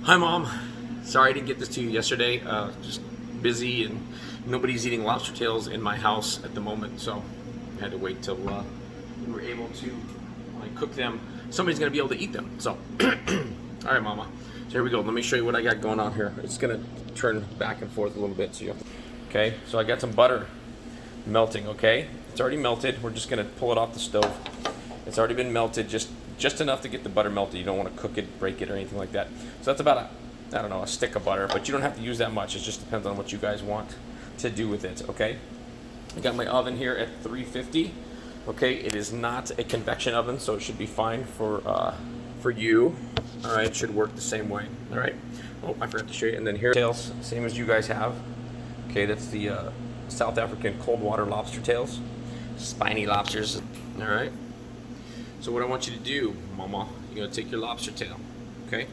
Hi, Mom. Sorry I didn't get this to you yesterday. Just busy and nobody's eating lobster tails in my house at the moment, so I had to wait till we were able to, when I cook them, somebody's going to be able to eat them. So, all right, Mama. So here we go. Let me show you what I got going on here. It's going to turn back and forth a little bit. So you have to, okay, so I got some butter melting, okay? It's already melted. We're just going to pull it off the stove. It's already been melted, just enough to get the butter melted. You don't want to cook it, break it, or anything like that. So that's about a stick of butter, but you don't have to use that much. It just depends on what you guys want to do with it, okay? I got my oven here at 350. Okay, it is not a convection oven, so it should be fine for you. All right, it should work the same way. All right. Oh, I forgot to show you. And then here, tails, same as you guys have. Okay, that's the South African cold water lobster tails, spiny lobsters. All right. So what I want you to do, Mama, you're gonna take your lobster tail. Okay.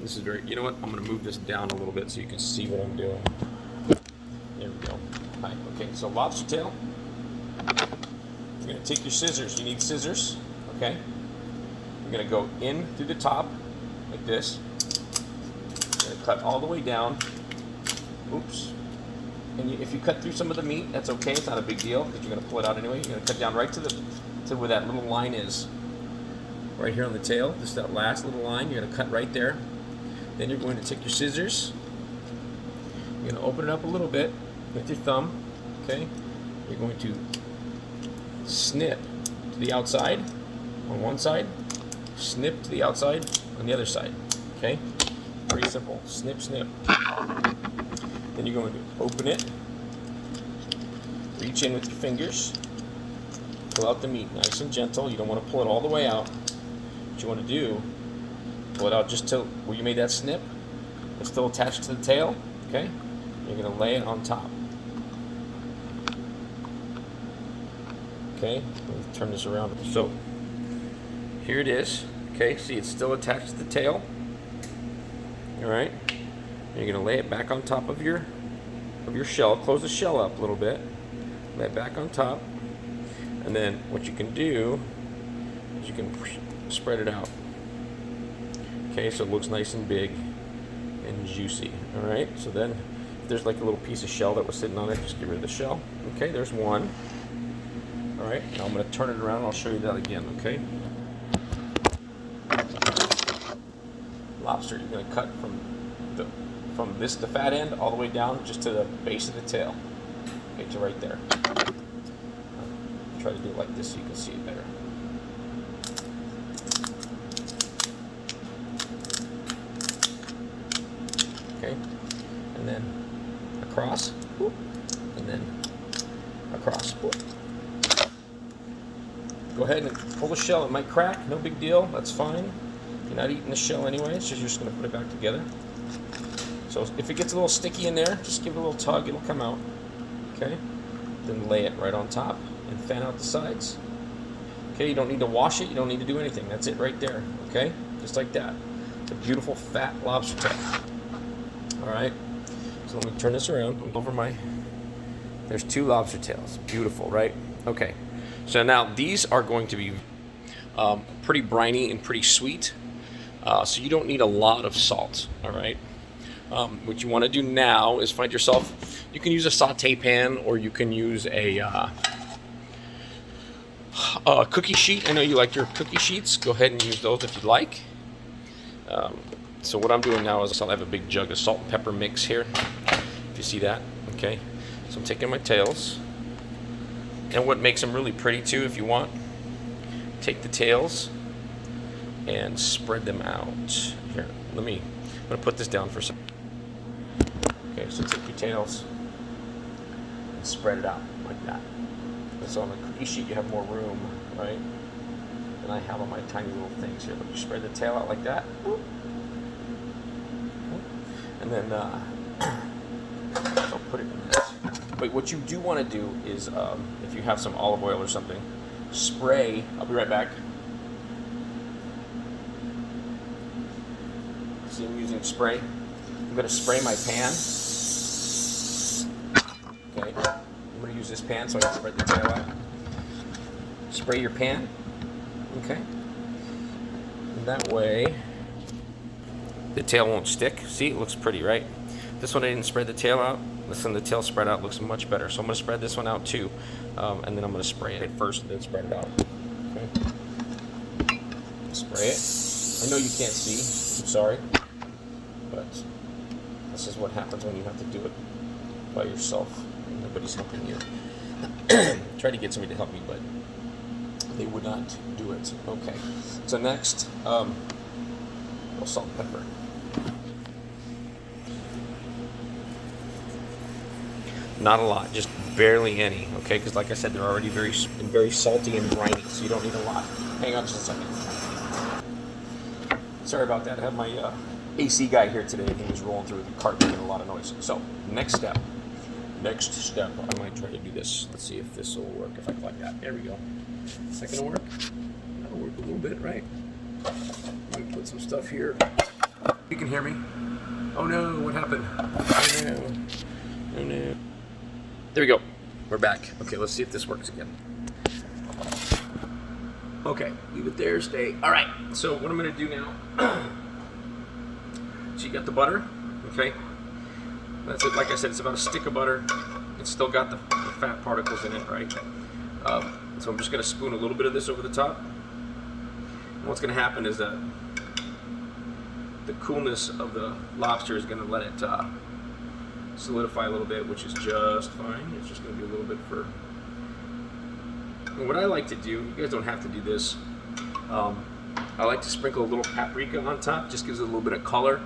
This is very. You know what? I'm gonna move this down a little bit so you can see what I'm doing. There we go. Hi. Okay. So lobster tail. You're going to take your scissors. You need scissors, okay? You're going to go in through the top, like this. You're going to cut all the way down. Oops. And if you cut through some of the meat, that's okay. It's not a big deal because you're going to pull it out anyway. You're going to cut down right to where that little line is. Right here on the tail, just that last little line. You're going to cut right there. Then you're going to take your scissors. You're going to open it up a little bit with your thumb, okay? You're going to snip to the outside on one side, snip to the outside on the other side. Okay? Pretty simple. Snip, snip. Then you're going to open it, reach in with your fingers, pull out the meat nice and gentle. You don't want to pull it all the way out. What you want to do, pull it out just till where you made that snip. It's still attached to the tail. Okay? You're going to lay it on top. Okay, let me turn this around. So here it is. Okay, see it's still attached to the tail. All right, and you're gonna lay it back on top of your shell. Close the shell up a little bit. Lay it back on top, and then what you can do is you can spread it out. Okay, so it looks nice and big and juicy. All right, so then if there's like a little piece of shell that was sitting on it, just get rid of the shell. Okay, there's one. All right, now I'm going to turn it around and I'll show you that again, okay? Lobster, you're going to cut from the fat end all the way down just to the base of the tail. Okay, to right there. I'll try to do it like this so you can see it better. Okay, and then across, and then across. Go ahead and pull the shell. It might crack, no big deal. That's fine. You're not eating the shell anyway. It's just you're just going to put it back together. So if it gets a little sticky in there, just give it a little tug. It'll come out. Okay. Then lay it right on top and fan out the sides. Okay. You don't need to wash it. You don't need to do anything. That's it right there. Okay. Just like that. It's a beautiful fat lobster tail. All right. So let me turn this around. There's two lobster tails. Beautiful, right? Okay. So now these are going to be pretty briny and pretty sweet, so you don't need a lot of salt, all right? What you want to do now is find yourself, you can use a saute pan or you can use a cookie sheet. I know you like your cookie sheets. Go ahead and use those if you'd like. So what I'm doing now is I'll have a big jug of salt and pepper mix here, if you see that, okay? So I'm taking my tails. And what makes them really pretty too, if you want, take the tails and spread them out. Here, I'm going to put this down for a second. Okay, so take your tails and spread it out like that. And so on the cookie sheet you have more room, right? Than I have on my tiny little things here. But you spread the tail out like that. And then I'll put it in this. But what you do want to do is, if you have some olive oil or something, spray. I'll be right back. See, I'm using spray. I'm going to spray my pan. Okay, I'm going to use this pan so I can spread the tail out. Spray your pan. Okay. And that way, the tail won't stick. See, it looks pretty, right? This one I didn't spread the tail out. Listen, the tail spread out looks much better. So I'm gonna spread this one out too, and then I'm gonna spray it first and then spread it out. Okay. Spray it. I know you can't see, I'm sorry, but this is what happens when you have to do it by yourself and nobody's helping you. Tried to get somebody to help me, but they would not do it. Okay, so next, salt and pepper. Not a lot, just barely any, okay? Because like I said, they're already very salty and briny, so you don't need a lot. Hang on just a second. Sorry about that. I have my AC guy here today. He was rolling through the cart making a lot of noise. So, next step. I might try to do this. Let's see if this will work, if I like that. There we go. Is that gonna work? That'll work a little bit, right? Let me put some stuff here. You can hear me? Oh no, what happened? Oh no. There we go. We're back. Okay, let's see if this works again. Okay, leave it there, stay. All right, so what I'm gonna do now, so you got the butter, okay? That's it, like I said, it's about a stick of butter. It's still got the fat particles in it, right? So I'm just gonna spoon a little bit of this over the top. And what's gonna happen is that the coolness of the lobster is gonna let it solidify a little bit, which is just fine. It's just gonna be a little bit for. And what I like to do, you guys don't have to do this. I like to sprinkle a little paprika on top. Just gives it a little bit of color.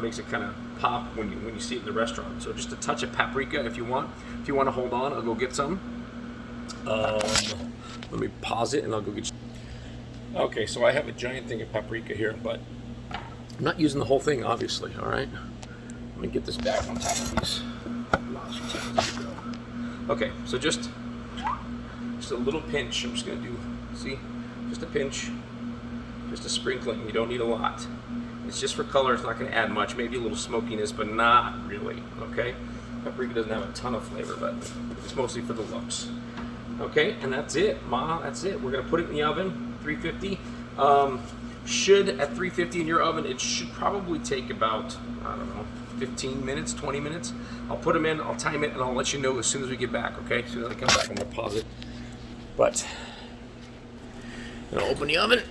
Makes it kind of pop when you see it in the restaurant. So just a touch of paprika if you want. If you want to hold on, I'll go get some. Let me pause it and I'll go get. Okay, so I have a giant thing of paprika here, but I'm not using the whole thing, obviously. All right. Let me get this back on top of these lobster tails. Okay, so just a little pinch. I'm just gonna do, see, just a pinch, just a sprinkling. You don't need a lot. It's just for color. It's not gonna add much. Maybe a little smokiness, but not really. Okay, paprika doesn't have a ton of flavor, but it's mostly for the looks. Okay, and that's it, Ma. That's it. We're gonna put it in the oven, 350. Should at 350 in your oven, it should probably take about, I don't know, 15 minutes, 20 minutes. I'll put them in, I'll time it, and I'll let you know as soon as we get back, okay? As soon as I come back, I'm gonna pause it. But, I'm gonna open the oven.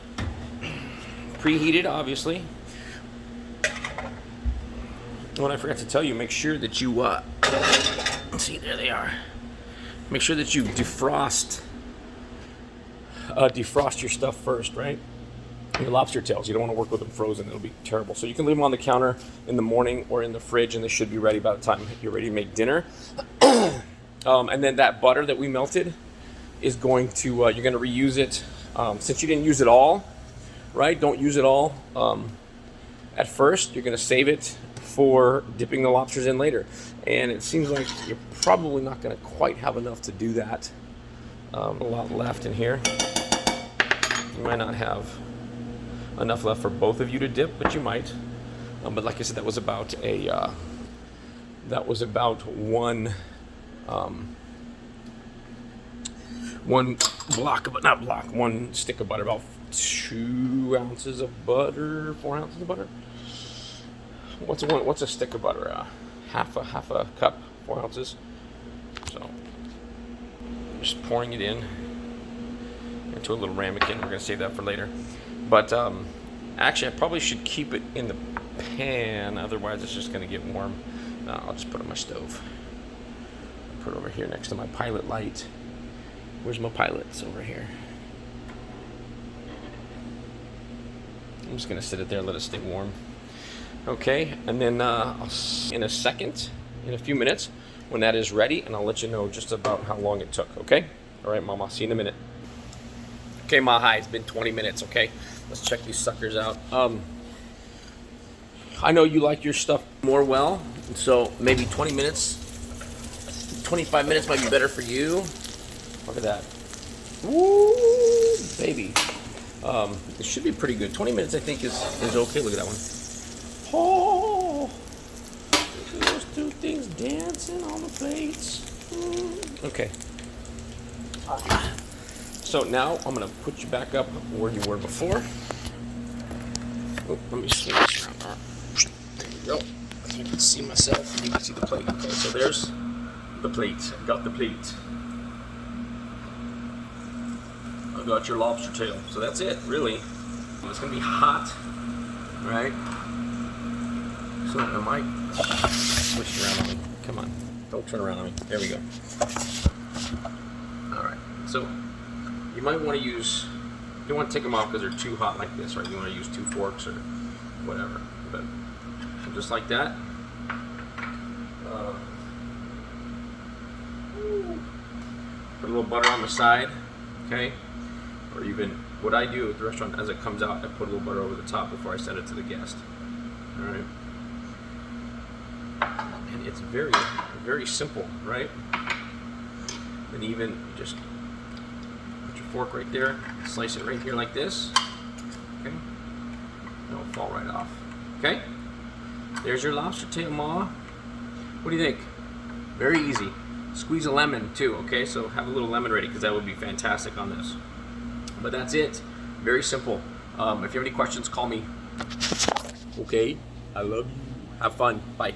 Preheated, obviously. What I forgot to tell you, make sure that you, see, there they are. Make sure that you defrost your stuff first, right? Your lobster tails, you don't want to work with them frozen, it'll be terrible. So you can leave them on the counter in the morning or in the fridge, and they should be ready by the time you're ready to make dinner. And then that butter that we melted is going to, you're going to reuse it. Since you didn't use it all, right? Don't use it all at first. You're going to save it for dipping the lobsters in later. And it seems like you're probably not going to quite have enough to do that. A lot left in here. You might not have enough left for both of you to dip, but you might. But like I said, that was about one stick of butter, about 2 ounces of butter, 4 ounces of butter. What's a stick of butter? Half a cup, 4 ounces. So just pouring it into a little ramekin. We're gonna save that for later. But actually, I probably should keep it in the pan, otherwise it's just gonna get warm. I'll just put it on my stove. Put it over here next to my pilot light. Where's my pilot? It's over here. I'm just gonna sit it there, let it stay warm. Okay, and then in a few minutes, when that is ready, and I'll let you know just about how long it took, okay? All right, Mama, see you in a minute. Okay, Ma, hi, it's been 20 minutes, okay? Let's check these suckers out. I know you like your stuff more well, so maybe 20 minutes, 25 minutes might be better for you. Look at that. Woo, baby. It should be pretty good. 20 minutes, I think, is okay. Look at that one. Oh, look at those two things dancing on the plates. Okay. So now I'm going to put you back up where you were before. Oh, let me swing this around. see myself. You can see the plate. Okay, so there's the plate. Got the plate. I got your lobster tail. So that's it, really. It's gonna be hot, right? So I might switch it around on me. Come on, don't turn around on me. There we go. All right. So you might want to use. You don't want to take them off because they're too hot like this, right? You want to use 2 forks or whatever. But so just like that. Put a little butter on the side, okay? Or even what I do at the restaurant, as it comes out, I put a little butter over the top before I send it to the guest. All right. And it's very, very simple, right? And even just put your fork right there, slice it right here like this, okay? And it'll fall right off, okay? There's your lobster tail, Ma. What do you think? Very easy. Squeeze a lemon too, okay? So have a little lemon ready because that would be fantastic on this. But that's it. Very simple. If you have any questions, call me. Okay? I love you. Have fun. Bye.